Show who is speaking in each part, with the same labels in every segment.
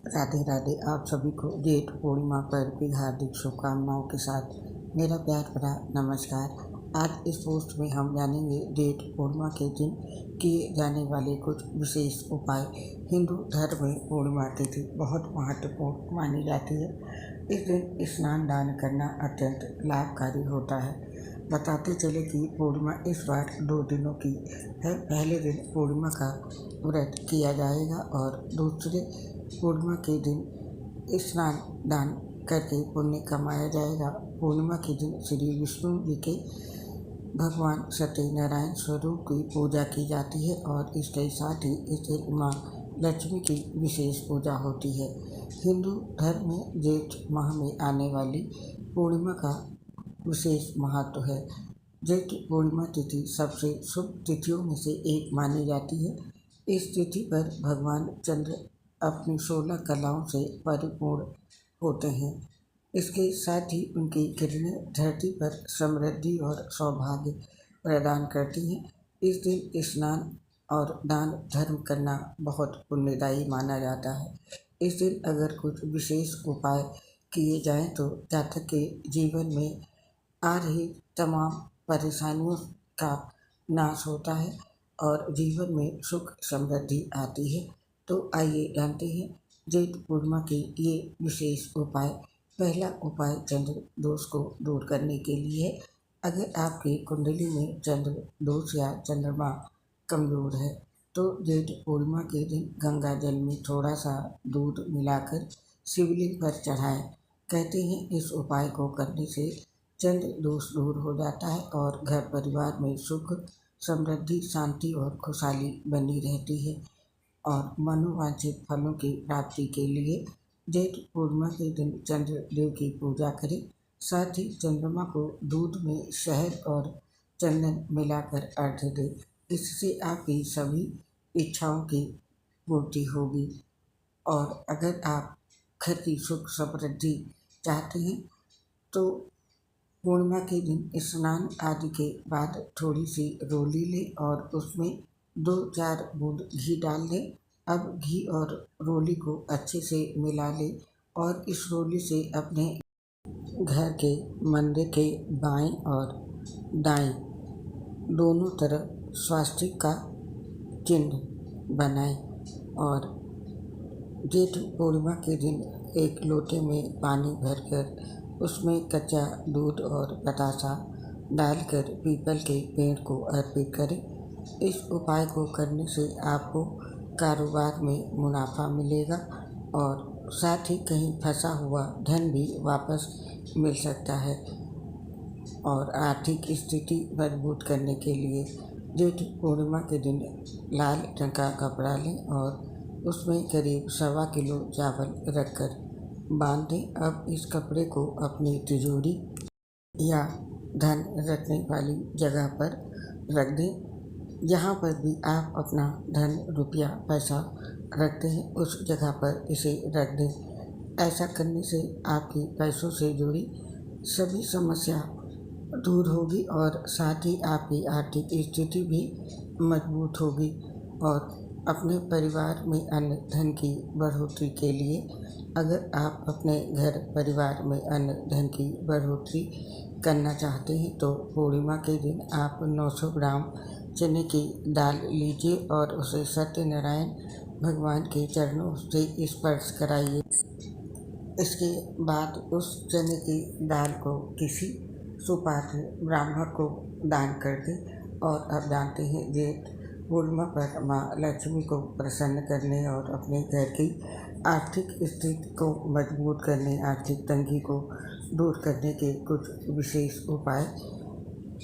Speaker 1: राधे राधे। आप सभी को जेठ पूर्णिमा पर भी हार्दिक शुभकामनाओं के साथ मेरा प्यार भरा नमस्कार। आज इस पोस्ट में हम जानेंगे जेठ पूर्णिमा के दिन किए जाने वाले कुछ विशेष उपाय। हिंदू धर्म में पूर्णिमा तिथि बहुत महत्वपूर्ण मानी जाती है। इस दिन स्नान दान करना अत्यंत लाभकारी होता है। बताते चले कि पूर्णिमा इस बार 2 दिनों की है। पहले दिन पूर्णिमा का व्रत किया जाएगा और दूसरे पूर्णिमा के दिन स्नान दान करके पुण्य कमाया जाएगा। पूर्णिमा के दिन श्री विष्णु जी के भगवान सत्यनारायण स्वरूप की पूजा की जाती है और इसके साथ ही इस दिन माँ लक्ष्मी की विशेष पूजा होती है। हिंदू धर्म में जेठ माह में आने वाली पूर्णिमा का विशेष महत्व है। जेठ पूर्णिमा तिथि सबसे शुभ तिथियों में से एक मानी जाती है। इस तिथि पर भगवान चंद्र अपनी 16 कलाओं से परिपूर्ण होते हैं। इसके साथ ही उनकी किरणें धरती पर समृद्धि और सौभाग्य प्रदान करती हैं। इस दिन स्नान और दान धर्म करना बहुत पुण्यदायी माना जाता है। इस दिन अगर कुछ विशेष उपाय किए जाएं तो जातक के जीवन में आ रही तमाम परेशानियों का नाश होता है और जीवन में सुख समृद्धि आती है। तो आइए जानते हैं जेठ पूर्णिमा के ये विशेष उपाय। पहला उपाय चंद्र दोष को दूर करने के लिए है। अगर आपकी कुंडली में चंद्र दोष या चंद्रमा कमजोर है तो जेठ पूर्णिमा के दिन गंगा जल में थोड़ा सा दूध मिलाकर शिवलिंग पर चढ़ाएं। कहते हैं इस उपाय को करने से चंद्र दोष दूर हो जाता है और घर परिवार में सुख समृद्धि शांति और खुशहाली बनी रहती है। और मनोवांछित फलों की प्राप्ति के लिए जेठ पूर्णिमा के दिन चंद्र देव की पूजा करें। साथ ही चंद्रमा को दूध में शहद और चंदन मिलाकर अर्घ्य दें। इससे आपकी सभी इच्छाओं की पूर्ति होगी। और अगर आप घर की सुख समृद्धि चाहते हैं तो पूर्णिमा के दिन स्नान आदि के बाद थोड़ी सी रोली लें और उसमें 2-4 बूंद घी डाल दें। अब घी और रोली को अच्छे से मिला लें और इस रोली से अपने घर के मंदिर के बाएं और दाएं दोनों तरफ स्वास्तिक का चिन्ह बनाएं। और जेठ पूर्णिमा के दिन एक लोटे में पानी भरकर उसमें कच्चा दूध और बतासा डालकर पीपल के पेड़ को अर्पित करें। इस उपाय को करने से आपको कारोबार में मुनाफा मिलेगा और साथ ही कहीं फंसा हुआ धन भी वापस मिल सकता है। और आर्थिक स्थिति मजबूत करने के लिए जेठ पूर्णिमा के दिन लाल रंग का कपड़ा लें और उसमें करीब 1.25 किलो चावल रखकर बांध दें। अब इस कपड़े को अपनी तिजोरी या धन रखने वाली जगह पर रख दें। जहाँ पर भी आप अपना धन रुपया पैसा रखते हैं उस जगह पर इसे रख दें। ऐसा करने से आपकी पैसों से जुड़ी सभी समस्या दूर होगी और साथ ही आपकी आर्थिक स्थिति भी मजबूत होगी। और अपने परिवार में अन्न धन की बढ़ोतरी के लिए अगर आप अपने घर परिवार में अन्न धन की बढ़ोतरी करना चाहते हैं तो पूर्णिमा के दिन आप 900 ग्राम चने की दाल लीजिए और उसे सत्यनारायण भगवान के चरणों से स्पर्श कराइए। इसके बाद उस चने की दाल को किसी सुपात्र ब्राह्मण को दान कर दें। और अब जानते हैं जेठ पूर्णिमा पर माँ लक्ष्मी को प्रसन्न करने और अपने घर की आर्थिक स्थिति को मजबूत करने आर्थिक तंगी को दूर करने के कुछ विशेष उपाय।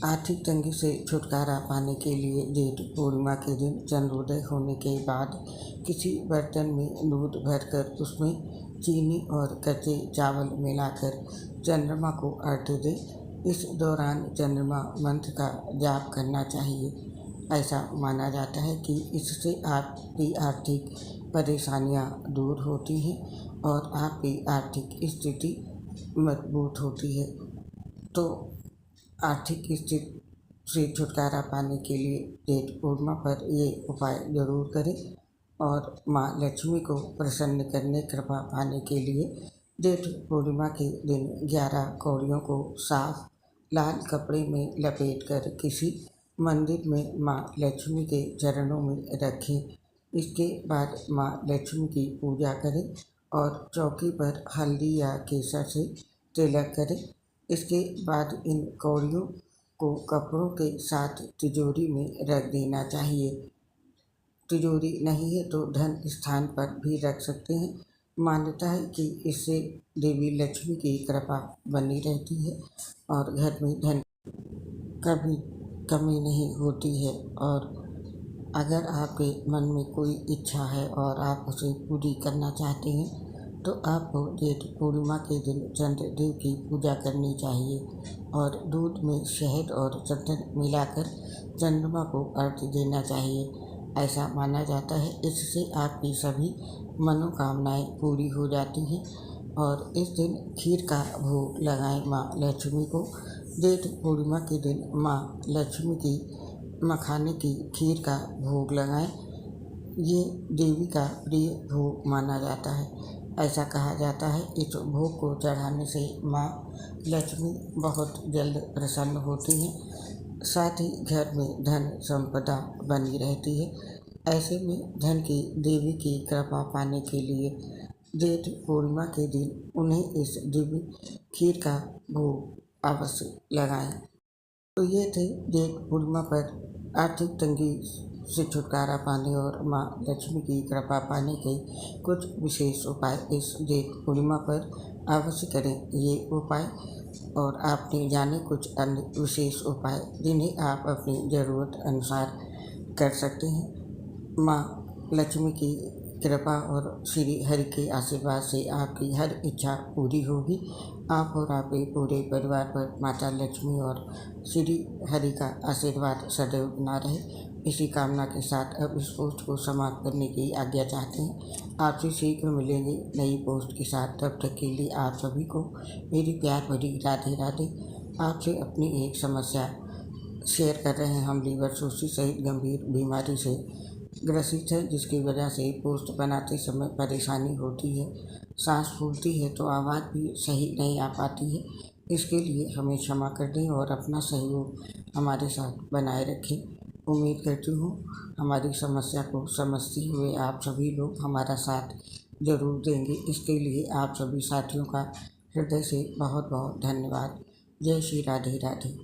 Speaker 1: आर्थिक तंगी से छुटकारा पाने के लिए जेठ पूर्णिमा के दिन चंद्रोदय होने के बाद किसी बर्तन में दूध भरकर उसमें चीनी और कच्चे चावल मिलाकर चंद्रमा को अर्घ्य दें। इस दौरान चंद्रमा मंत्र का जाप करना चाहिए। ऐसा माना जाता है कि इससे आपकी आर्थिक परेशानियां दूर होती हैं और आपकी आर्थिक स्थिति मजबूत होती है। तो आर्थिक स्थिति से छुटकारा पाने के लिए जेठ पूर्णिमा पर ये उपाय जरूर करें। और माँ लक्ष्मी को प्रसन्न करने कृपा पाने के लिए जेठ पूर्णिमा के दिन 11 कौड़ियों को साफ लाल कपड़े में लपेटकर किसी मंदिर में माँ लक्ष्मी के चरणों में रखें। इसके बाद माँ लक्ष्मी की पूजा करें और चौकी पर हल्दी या केसर से तिलक करें। इसके बाद इन कौड़ियों को कपड़ों के साथ तिजोरी में रख देना चाहिए। तिजोरी नहीं है तो धन स्थान पर भी रख सकते हैं। मान्यता है कि इससे देवी लक्ष्मी की कृपा बनी रहती है और घर में धन कभी कमी नहीं होती है। और अगर आपके मन में कोई इच्छा है और आप उसे पूरी करना चाहते हैं तो आपको जेठ पूर्णिमा के दिन चंद्रदेव की पूजा करनी चाहिए और दूध में शहद और चंदन मिलाकर चंद्रमा को अर्घ्य देना चाहिए। ऐसा माना जाता है इससे आपकी सभी मनोकामनाएं पूरी हो जाती हैं। और इस दिन खीर का भोग लगाएं माँ लक्ष्मी को। जेठ पूर्णिमा के दिन माँ लक्ष्मी की मखाने की खीर का भोग लगाएं। ये देवी का प्रिय भोग माना जाता है। ऐसा कहा जाता है इस भोग को चढ़ाने से माँ लक्ष्मी बहुत जल्द प्रसन्न होती हैं, साथ ही घर में धन संपदा बनी रहती है। ऐसे में धन की देवी की कृपा पाने के लिए जेठ पूर्णिमा के दिन उन्हें इस दिव्य खीर का भोग अवश्य लगाएं। तो ये थे जेठ पूर्णिमा पर आर्थिक तंगी से छुटकारा पाने और माँ लक्ष्मी की कृपा पाने के कुछ विशेष उपाय। इस जेठ पूर्णिमा पर अवश्य करें ये उपाय। और आपने जाने कुछ अन्य विशेष उपाय जिन्हें आप अपनी ज़रूरत अनुसार कर सकते हैं। माँ लक्ष्मी की कृपा और श्री हरि के आशीर्वाद से आपकी हर इच्छा पूरी होगी। आप और आपके पूरे परिवार पर माता लक्ष्मी और श्री हरि का आशीर्वाद सदैव बना रहे। इसी कामना के साथ अब इस पोस्ट को समाप्त करने की आज्ञा चाहते हैं। आपसे शीघ्र मिलेंगे नई पोस्ट के साथ। तब तक के लिए आप सभी को मेरी प्यार भरी राधे राधे। आपसे अपनी एक समस्या शेयर कर रहे हैं। हम लीवर सोसिस सहित गंभीर बीमारी से ग्रसित है, जिसकी वजह से पोस्ट बनाते समय परेशानी होती है। सांस फूलती है तो आवाज़ भी सही नहीं आ पाती है। इसके लिए हमें क्षमा कर दें और अपना सहयोग हमारे साथ बनाए रखें। उम्मीद करती हूँ हमारी समस्या को समझते हुए आप सभी लोग हमारा साथ ज़रूर देंगे। इसके लिए आप सभी साथियों का हृदय से बहुत बहुत धन्यवाद। जय श्री राधे राधे।